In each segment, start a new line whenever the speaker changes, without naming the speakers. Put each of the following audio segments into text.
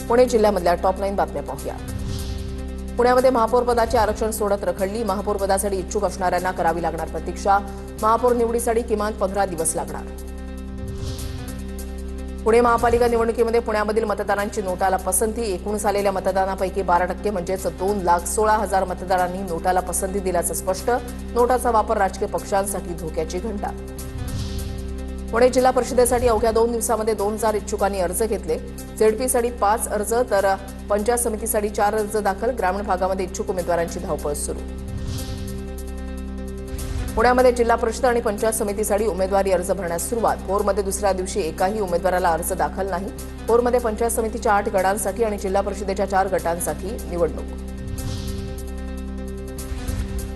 Pune जिल्ह्यामधल्या top 9 बातम्या पाहूया। पुण्यामध्ये महापौर पदाचे आरक्षण सोडत रखडली। महापौर पदासाठी इच्छुक असणाऱ्यांना करावी लागणार प्रतीक्षा। महापौर निवडीसाठी किमान 15 दिवस लागणार। पुणे महापालिका निवडणुकीमध्ये पुण्यामधील मतदारांची नोटाला पसंती। एकूण झालेल्या मतदानापैकी 12% म्हणजेच 2,16,000 मतदारांनी नोटाला पसंती दिल्याचं स्पष्ट। नोटाचा वापर राजकीय पक्षांसाठी धोक्याची घंटा। पुणे जिल्हा परिषदेसाठी अवघ्या 2 दिवसांमध्ये 2,000 इच्छुकांनी अर्ज घेतले। झेडपीसाठी 5 अर्ज तर पंचायत समितीसाठी 4 अर्ज दाखल। ग्रामीण भागामध्ये इच्छुक उमेदवारांची धावपळ सुरू। पुण्यामध्ये जिल्हा परिषद आणि पंचायत समितीसाठी उमेदवारी अर्ज भरण्यास सुरुवात। भोरमध्ये दुसऱ्या दिवशी एकाही उमेदवाराला अर्ज दाखल नाही। भोरमध्ये पंचायत समितीच्या 8 गटांसाठी आणि जिल्हा परिषदेच्या 4 गटांसाठी निवडणूक।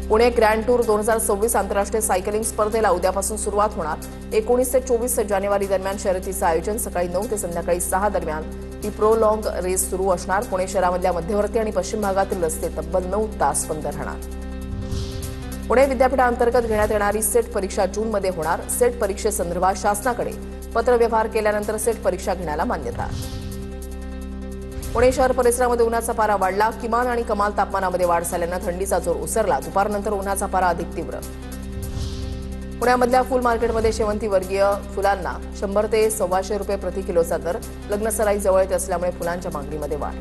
पुणे ग्रँड टूर 2026 आंतरराष्ट्रीय सायकलिंग स्पर्धेला उद्यापासून सुरुवात होणार। 19 ते 24 जानेवारी दरम्यान शर्यतीचं आयोजन। सकाळी 9 ते संध्याकाळी 6 दरम्यान ही प्रो लॉंग रेस सुरू असणार। पुणे शहरामधल्या मध्यवर्ती आणि पश्चिम भागातील रस्ते तब्बल 9 तास बंद राहणार। पुणे विद्यापीठाअंतर्गत घेण्यात येणारी सेट परीक्षा जूनमध्ये होणार। सेट परीक्षेसंदर्भात शासनाकडे पत्रव्यवहार केल्यानंतर सेट परीक्षा घेण्याला मान्यता। पुणे शहर परिसरामध्ये उन्हाचा पारा वाढला। किमान आणि कमाल तापमानामध्ये वाढ झाल्यानं थंडीचा जोर ओसरला। दुपारनंतर उन्हाचा पारा अधिक तीव्र। पुण्यामधल्या फुल मार्केटमध्ये शेवंती वर्गीय फुलांना 100 ते 125 रुपये प्रति किलोचा दर। लग्नसराई जवळ येत असल्यामुळे फुलांच्या मागणीमध्ये वाढ।